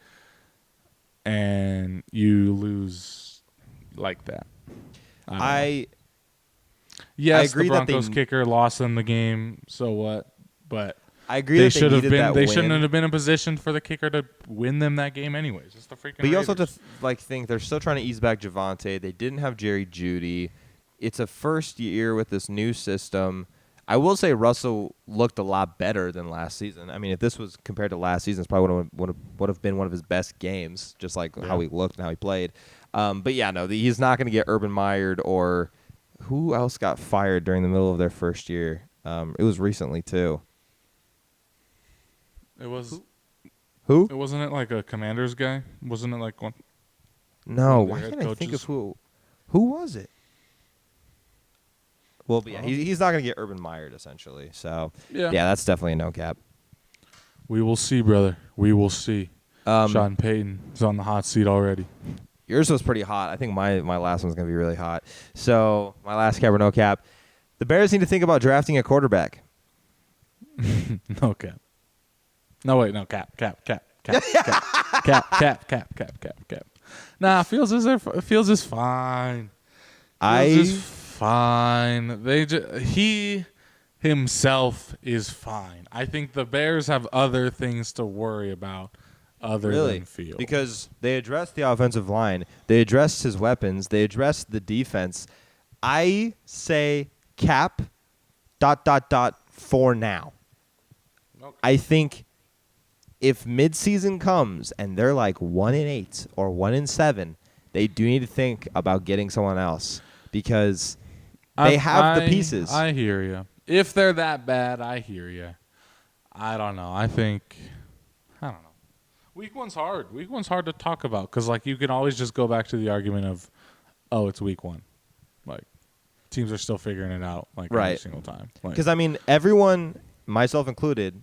And you lose like that. Yes, agree the Broncos that kicker lost them the game. So what? But I agree they that should have been. They win. shouldn't have been in position for the kicker to win them that game anyways. It's the freaking. But you Raiders. also have to think they're still trying to ease back Javonte. They didn't have Jerry Jeudy. It's a first year with this new system. I will say Russell looked a lot better than last season. I mean, if this was compared to last season, it's probably would have been one of his best games, just like how he looked and how he played. But yeah, no, he's not going to get Urban Meyer or who else got fired during the middle of their first year. It was recently too. It was. Who? It wasn't it like a Commanders guy? Wasn't it like one? No, why can't I think of who? Who was it? Well, yeah, he's not going to get Urban Meyer essentially. So, yeah, that's definitely a no cap. We will see, brother. We will see. Sean Payton is on the hot seat already. Yours was pretty hot. I think my last one's going to be really hot. So my last cap or no cap. The Bears need to think about drafting a quarterback. No cap. No, wait, no, cap. Nah, Fields is fine. Fields is fine. He himself is fine. I think the Bears have other things to worry about other than Fields. Because they addressed the offensive line. They addressed his weapons. They addressed the defense. I say cap ... for now. Okay. I think if midseason comes and they're like 1-8 or 1-7, they do need to think about getting someone else because they have the pieces. I hear you. If they're that bad, I hear you. I don't know. I don't know. Week one's hard. Week one's hard to talk about because, like, you can always just go back to the argument of, oh, it's week one. Like, teams are still figuring it out, like, every single time. Because, I mean, everyone, myself included,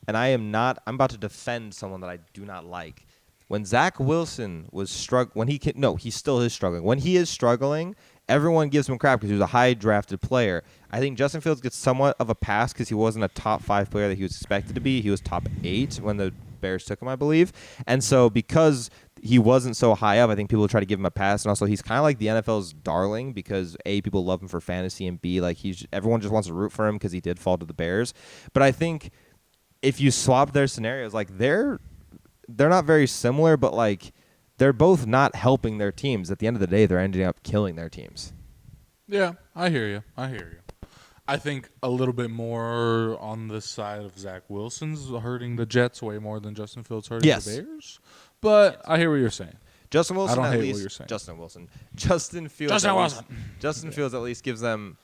and I'm about to defend someone that I do not like. When Zach Wilson was he still is struggling. When he is struggling, everyone gives him crap because he was a high-drafted player. I think Justin Fields gets somewhat of a pass because he wasn't a top 5 player that he was expected to be. He was top 8 when the Bears took him, I believe. And so because he wasn't so high up, I think people try to give him a pass. And also he's kind of like the NFL's darling because A, people love him for fantasy, and B, like everyone just wants to root for him because he did fall to the Bears. But I think if you swap their scenarios, like they're not very similar, but like they're both not helping their teams. At the end of the day, they're ending up killing their teams. Yeah, I hear you. I think a little bit more on the side of Zach Wilson's hurting the Jets way more than Justin Fields hurting the Bears. But I hear what you're saying. Justin Wilson, I don't at hate least, what you're saying. Justin Fields at least gives them.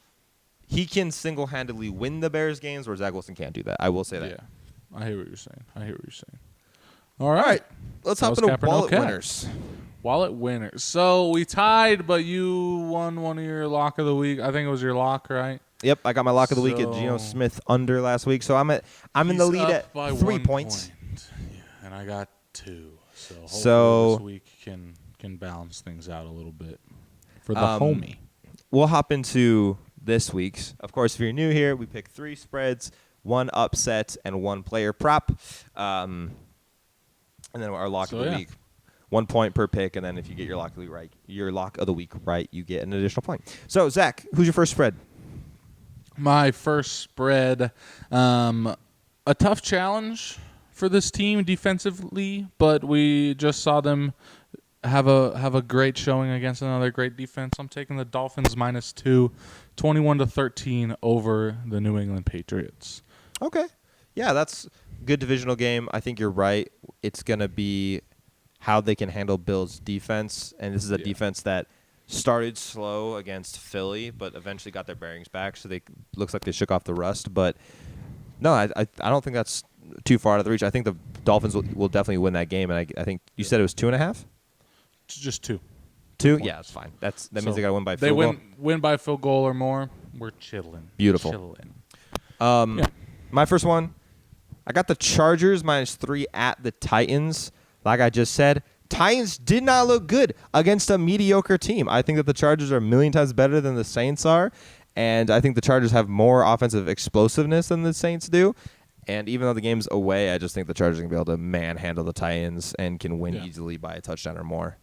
He can single-handedly win the Bears games, where Zach Wilson can't do that. I will say that. Yeah, I hear what you're saying. All right. Let's hop into wallet winners. Wallet winners. So we tied, but you won one of your lock of the week. I think it was your lock, right? Yep, I got my lock of the week at Geno Smith under last week, so I'm in the lead at 3 points. Yeah, and I got 2. So hopefully this week can balance things out a little bit for the homie. We'll hop into this week's. Of course, if you're new here, we pick 3 spreads, 1 upset, and 1 player prop. And then our lock of the week. 1 point per pick, and then if you get your lock of the week right, you get an additional point. So, Zach, who's your first spread? My first spread, a tough challenge for this team defensively, but we just saw them have a great showing against another great defense. I'm taking the Dolphins -2, 21-13 over the New England Patriots. Okay. Yeah, that's a good divisional game. I think you're right. It's going to be how they can handle Bills' defense, and this is a defense that started slow against Philly, but eventually got their bearings back, so looks like they shook off the rust. But no, I don't think that's too far out of the reach. I think the Dolphins will definitely win that game, and I think you said it was 2.5? Just 2. 2? Yeah, that's fine. That means they got to win by field goal. They win by field goal or more. We're chilling. Beautiful. My first one, I got the Chargers -3 at the Titans. Like I just said, Titans did not look good against a mediocre team. I think that the Chargers are a million times better than the Saints are, and I think the Chargers have more offensive explosiveness than the Saints do. And even though the game's away, I just think the Chargers are going to be able to manhandle the Titans and can win easily by a touchdown or more.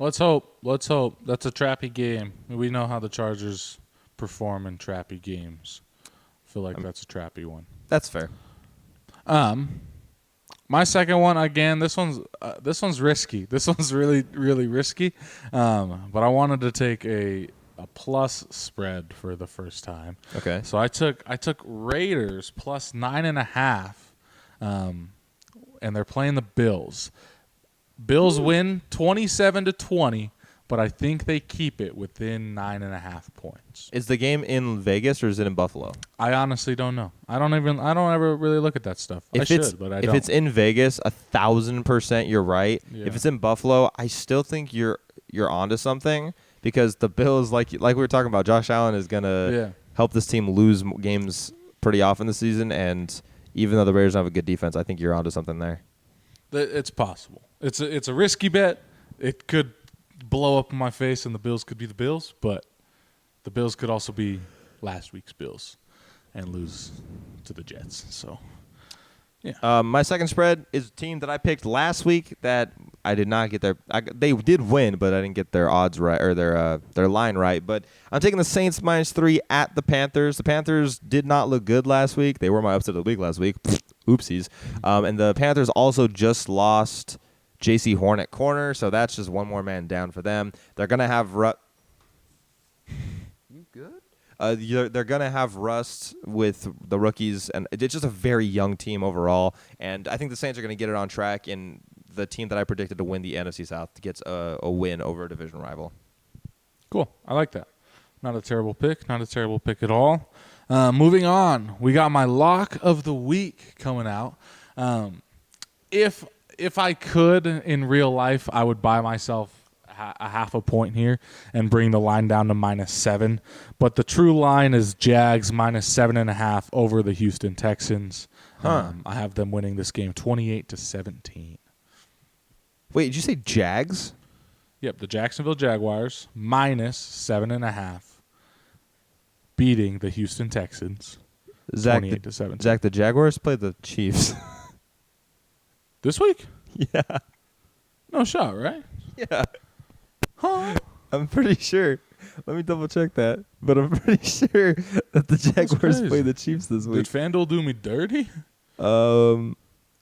Let's hope. That's a trappy game. We know how the Chargers perform in trappy games. I feel like that's a trappy one. That's fair. My second one, again, this one's risky. This one's really, really risky. But I wanted to take a plus spread for the first time. Okay. So I took Raiders plus 9.5, and they're playing the Bills. Bills win 27-20, but I think they keep it within 9.5 points. Is the game in Vegas or is it in Buffalo? I honestly don't know. I don't ever really look at that stuff. I should, but I don't. If it's in Vegas, 1,000% you're right. Yeah. If it's in Buffalo, I still think you're onto something because the Bills, like we were talking about, Josh Allen is gonna help this team lose games pretty often this season, and even though the Raiders don't have a good defense, I think you're onto something there. It's possible. It's a risky bet. It could blow up in my face, and the Bills could be the Bills, but the Bills could also be last week's Bills and lose to the Jets. So, yeah. My second spread is a team that I picked last week that I did not get they did win, but I didn't get their odds right or their line right. But I'm taking the Saints -3 at the Panthers. The Panthers did not look good last week. They were my upset of the week last week. Oopsies. And the Panthers also just lost J.C. Horn at corner, so that's just one more man down for them. They're gonna have You good? They're gonna have rust with the rookies, and it's just a very young team overall. And I think the Saints are gonna get it on track, and the team that I predicted to win the NFC South gets a win over a division rival. Cool. I like that. Not a terrible pick. Not a terrible pick at all. Moving on, we got my lock of the week coming out. If I could in real life, I would buy myself a half a point here and bring the line down to -7. But the true line is Jags -7.5 over the Houston Texans. I have them winning this game 28-17. Wait, did you say Jags? Yep, the Jacksonville Jaguars -7.5 beating the Houston Texans 28-17. Zach, the Jaguars played the Chiefs. This week? Yeah. No shot, right? Yeah. Huh? I'm pretty sure. Let me double check that. But I'm pretty sure that the Jaguars play the Chiefs this week. Did FanDuel do me dirty?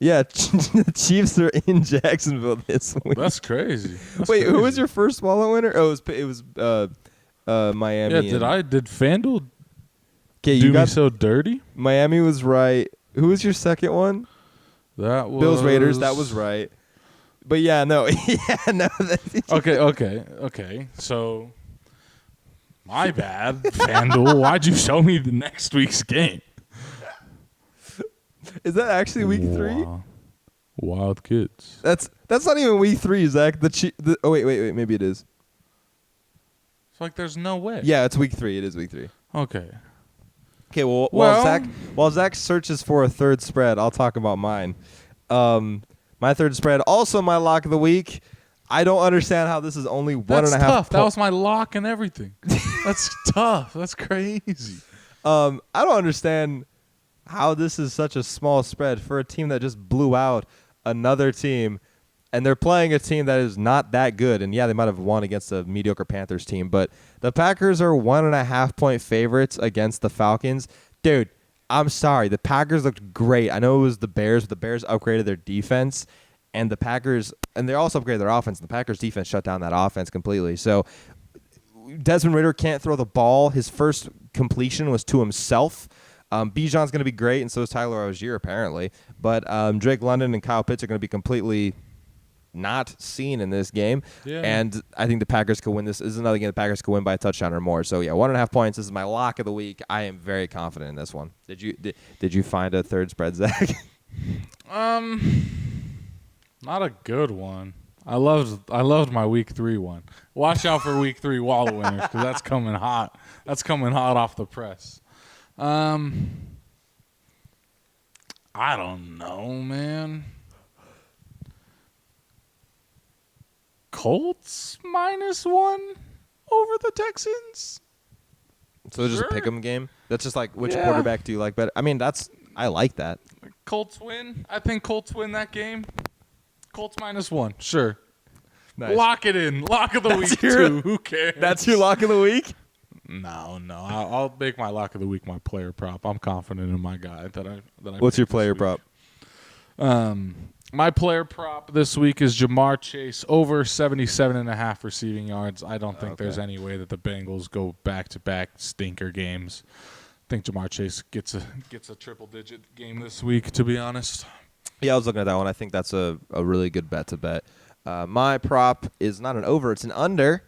Yeah, the Chiefs are in Jacksonville this week. That's crazy. Wait, who was your first wallet winner? Oh, it was Miami. Yeah, did FanDuel do me so dirty? Miami was right. Who was your second one? That was Bills Raiders. That was right. But yeah, no. Okay. So, my bad, FanDuel. Why'd you show me the next week's game? Is that actually week 3? Wild kids. That's not even week 3, Zach. Oh wait. Maybe it is. It's like there's no way. Yeah, it's week 3. It is week 3. Okay. Okay. Well, while Zach searches for a third spread, I'll talk about mine. My third spread, also my lock of the week. I don't understand how this is only one and a half. That's tough. That was my lock and everything. That's tough. That's crazy. I don't understand how this is such a small spread for a team that just blew out another team, and they're playing a team that is not that good. And yeah, they might have won against a mediocre Panthers team, but the Packers are 1.5 point favorites against the Falcons. Dude, I'm sorry. The Packers looked great. I know it was the Bears, but the Bears upgraded their defense, and the Packers, and they also upgraded their offense. The Packers defense shut down that offense completely. So Desmond Ridder can't throw the ball. His first completion was to himself. Bijan's going to be great, and so is Tyler Algier, apparently. But Drake London and Kyle Pitts are going to be completely not seen in this game. Yeah. And I think the Packers could win this. This is another game the Packers could win by a touchdown or more. So, yeah, 1.5 points. This is my lock of the week. I am very confident in this one. Did you find a third spread, Zach? Not a good one. I loved my week 3 one. Watch out for week 3 wallet winners because that's coming hot. That's coming hot off the press. I don't know, man. Colts -1 over the Texans. So just pick 'em game. That's just like which quarterback do you like better? I mean, I like that. Colts win. I think Colts win that game. Colts -1. Sure. Nice. Lock it in. Lock of the week too. Who cares? That's your lock of the week? No. I'll make my lock of the week my player prop. I'm confident in my guy that I. What's your player prop? My player prop this week is Jamar Chase over 77.5 receiving yards. I don't think there's any way that the Bengals go back-to-back stinker games. I think Jamar Chase gets a triple-digit game this week, to be honest. Yeah, I was looking at that one. I think that's a really good bet to bet. My prop is not an over, it's an under.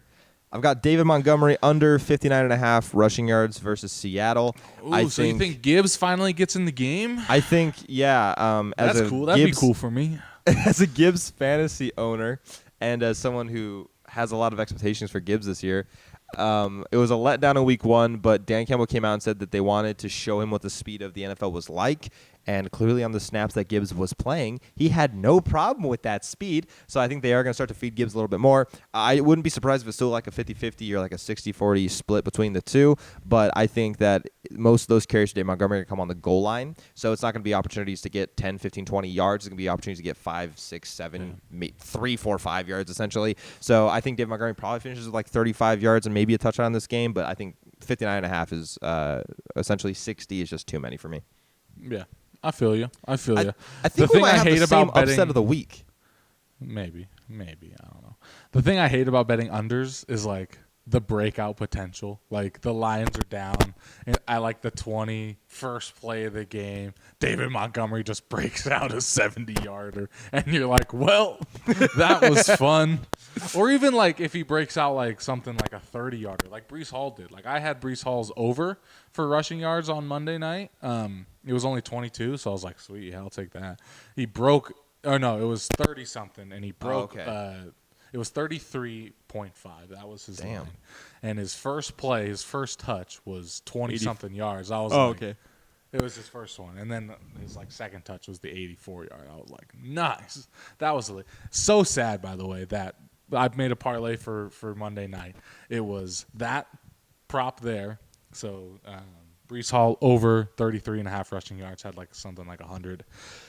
I've got David Montgomery under 59.5 rushing yards versus Seattle. Ooh, so you think Gibbs finally gets in the game? I think, yeah. That's cool. That'd be cool for me. As a Gibbs fantasy owner and as someone who has a lot of expectations for Gibbs this year, it was a letdown in week 1, but Dan Campbell came out and said that they wanted to show him what the speed of the NFL was like, And clearly on the snaps that Gibbs was playing, he had no problem with that speed. So I think they are going to start to feed Gibbs a little bit more. I wouldn't be surprised if it's still like a 50-50 or like a 60-40 split between the two. But I think that most of those carries today, Montgomery, are going to come on the goal line. So it's not going to be opportunities to get 10, 15, 20 yards. It's going to be opportunities to get 5, 6, 7, 3, 4, 5 yards essentially. So I think David Montgomery probably finishes with like 35 yards and maybe a touchdown in this game. But I think 59.5 is essentially 60 is just too many for me. Yeah, I feel you. I think we might have the same upset of the week. Maybe. I don't know. The thing I hate about betting unders is like the breakout potential. Like the Lions are down, and I like the 21st play of the game, David Montgomery just breaks out a 70-yarder, and you're like, well, that was fun. Or even like if he breaks out like something like a 30-yarder, like Breece Hall did. Like I had Breece Hall's over for rushing yards on Monday night. It was only 22, so I was like, sweet, yeah, I'll take that. He broke. Oh no, it was 30-something, and he broke. It was 33.5. That was his line. And his first play, his first touch was 20-something yards. I was okay. It was his first one. And then his like second touch was the 84-yard. I was like, nice. That was so sad, by the way, that I've made a parlay for Monday night. It was that prop there. So Breece Hall over 33.5 rushing yards, had like something like 100.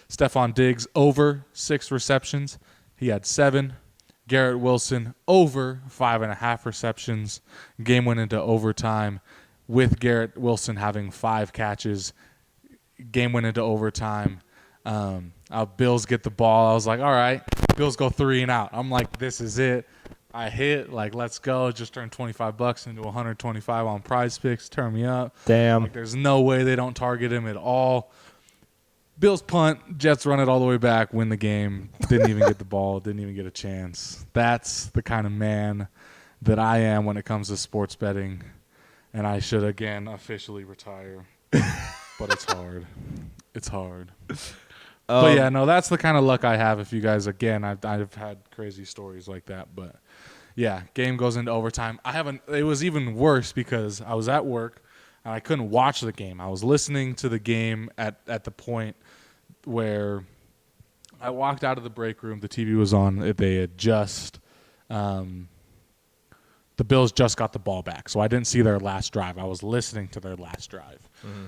Stephon Diggs over 6 receptions. He had 7. Garrett Wilson over 5.5 receptions. Game went into overtime with Garrett Wilson having 5 catches. Game went into overtime. Bills get the ball. I was like, all right, Bills go 3 and out. I'm like, this is it. I hit, like, let's go. Just turned $25 into $125 on Prize Picks. Turn me up. Damn. Like, there's no way they don't target him at all. Bills punt, Jets run it all the way back, win the game. Didn't even get the ball, didn't even get a chance. That's the kind of man that I am when it comes to sports betting. And I should, again, officially retire. But it's hard. It's hard. But, yeah, no, that's the kind of luck I have. If you guys, again, I've had crazy stories like that. But, yeah, game goes into overtime. It was even worse because I was at work. And I couldn't watch the game. I was listening to the game at the point where I walked out of the break room. The TV was on. They had just the Bills just got the ball back. So I didn't see their last drive. I was listening to their last drive. Mm-hmm.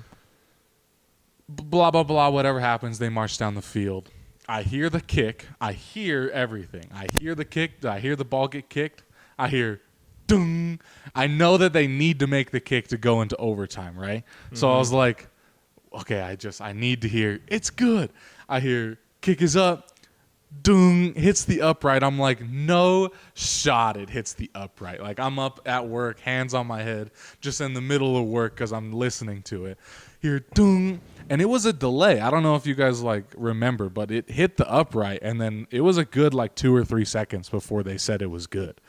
Blah, blah, blah. Whatever happens, they march down the field. I hear the kick. I hear everything. I hear the kick. I hear the ball get kicked. I hear dung. I know that they need to make the kick to go into overtime, right? Mm-hmm. So I was like, okay, I need to hear, it's good. I hear, kick is up, dung, hits the upright. I'm like, no shot it hits the upright. Like, I'm up at work, hands on my head, just in the middle of work because I'm listening to it. Here, dung, and it was a delay. I don't know if you guys, like, remember, but it hit the upright, and then it was a good, like, 2 or 3 seconds before they said it was good.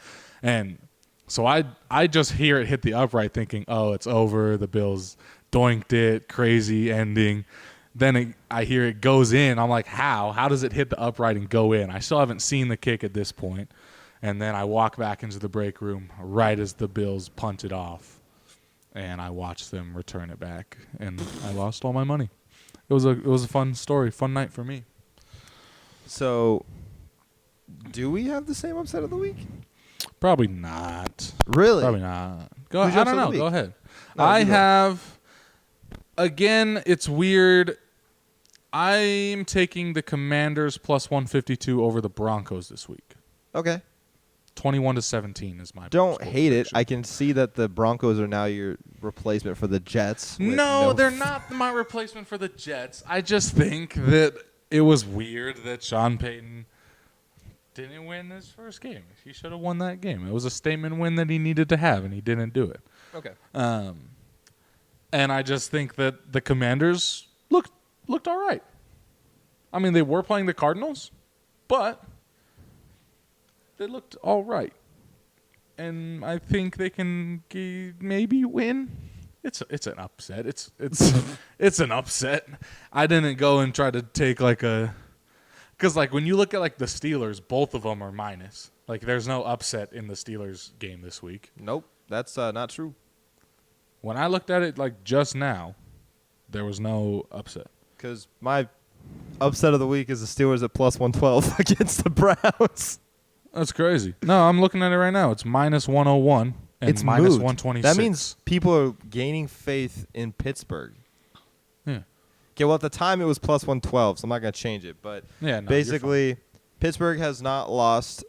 And so I just hear it hit the upright thinking, oh, it's over. The Bills doinked it. Crazy ending. Then I hear it goes in. I'm like, how? How does it hit the upright and go in? I still haven't seen the kick at this point. And then I walk back into the break room right as the Bills punt it off. And I watched them return it back. And I lost all my money. It was a fun story, fun night for me. So, do we have the same upset of the week? Probably not. Really? Probably not. I don't know. Go ahead. No, I have, again, it's weird. I'm taking the Commanders plus 152 over the Broncos this week. Okay. 21-17 is my Don't hate prediction. It. I can see that the Broncos are now your replacement for the Jets. No, they're not my replacement for the Jets. I just think that it was weird that Sean Payton didn't win his first game. He should have won that game. It was a statement win that he needed to have, and he didn't do it. Okay. And I just think that the Commanders looked all right. I mean, they were playing the Cardinals, but they looked all right. And I think they can maybe win. It's an upset. It's an upset. I didn't go and try to take like a. Because, like, when you look at, like, the Steelers, both of them are minus. Like, there's no upset in the Steelers game this week. Nope, that's not true. When I looked at it, like, just now, there was no upset. because my upset of the week is the Steelers at plus 112 against the Browns. That's crazy. No, I'm looking at it right now. It's minus 101 and It's minus moved. 126. That means people are gaining faith in Pittsburgh. Yeah. Okay, well, at the time it was plus 112, so I'm not going to change it. But Yeah, no, basically, Pittsburgh has not lost.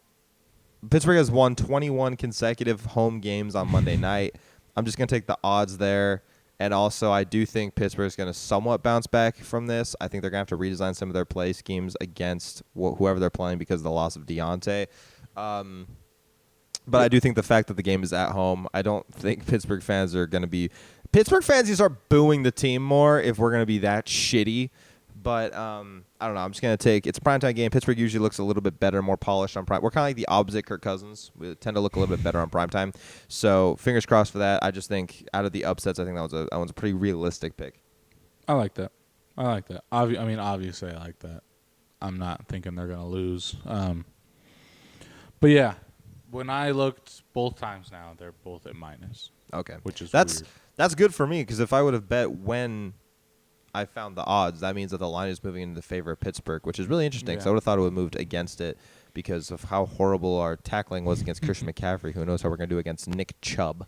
Pittsburgh has won 21 consecutive home games on Monday night. I'm just going to take the odds there. And also, I do think Pittsburgh's going to somewhat bounce back from this. I think they're going to have to redesign some of their play schemes against whoever they're playing because of the loss of Deontay. But I do think the fact that the game is at home, I don't think Pittsburgh fans are going to be – Pittsburgh fans need to start booing the team more if we're going to be that shitty. But I don't know. I'm just going to take – it's a primetime game. Pittsburgh usually looks a little bit better, more polished on prime. We're kind of like the opposite Kirk Cousins. We tend to look a little bit better on primetime. So fingers crossed for that. I just think out of the upsets, I think that one's a pretty realistic pick. I like that. Obviously I like that. I'm not thinking they're going to lose. But, yeah. When I looked both times now, they're both at minus. Okay. Which is weird. That's good for me because if I would have bet when I found the odds, that means that the line is moving into the favor of Pittsburgh, which is really interesting. So I would have thought it would have moved against it because of how horrible our tackling was against Christian McCaffrey. Who knows how we're going to do against Nick Chubb.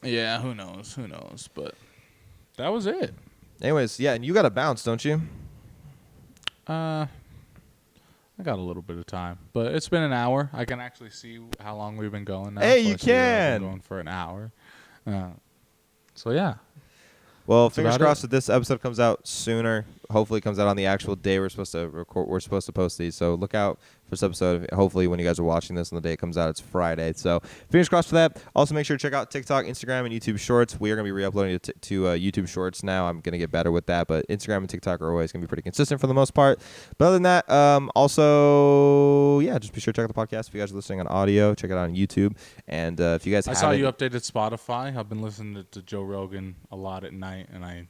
Yeah, who knows? But that was it. Anyways, yeah, and you got to bounce, don't you? I got a little bit of time, but it's been an hour. I can actually see how long we've been going now. Hey, so you I see that I've can. been going for an hour. So yeah. Well, fingers crossed that this episode comes out sooner. Hopefully, it comes out on the actual day we're supposed to record. We're supposed to post these, so look out for this episode. Hopefully, when you guys are watching this on the day it comes out, it's Friday. So, fingers crossed for that. Also, make sure to check out TikTok, Instagram, and YouTube Shorts. We are going to be re-uploading it to YouTube Shorts now. I'm going to get better with that, but Instagram and TikTok are always going to be pretty consistent for the most part. But other than that, also, yeah, just be sure to check out the podcast if you guys are listening on audio. Check it out on YouTube, and if you guys, I saw you updated Spotify. I've been listening to Joe Rogan a lot at night, and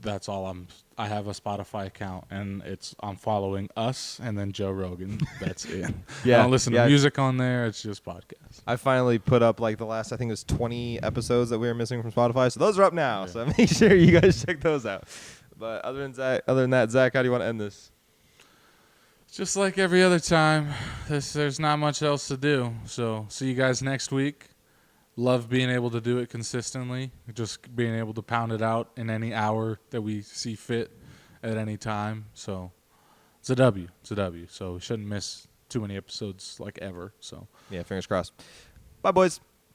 that's all I have a Spotify account, and I'm following us and then Joe Rogan. That's it. Yeah, I don't listen to music on there. It's just podcasts. I finally put up like the last, I think it was 20 episodes that we were missing from Spotify. So those are up now. Yeah. So make sure you guys check those out. But other than that, Zach, how do you want to end this? Just like every other time, there's not much else to do. So see you guys next week. Love being able to do it consistently, just being able to pound it out in any hour that we see fit at any time. So it's a W. So we shouldn't miss too many episodes like ever. So yeah, fingers crossed. Bye, boys.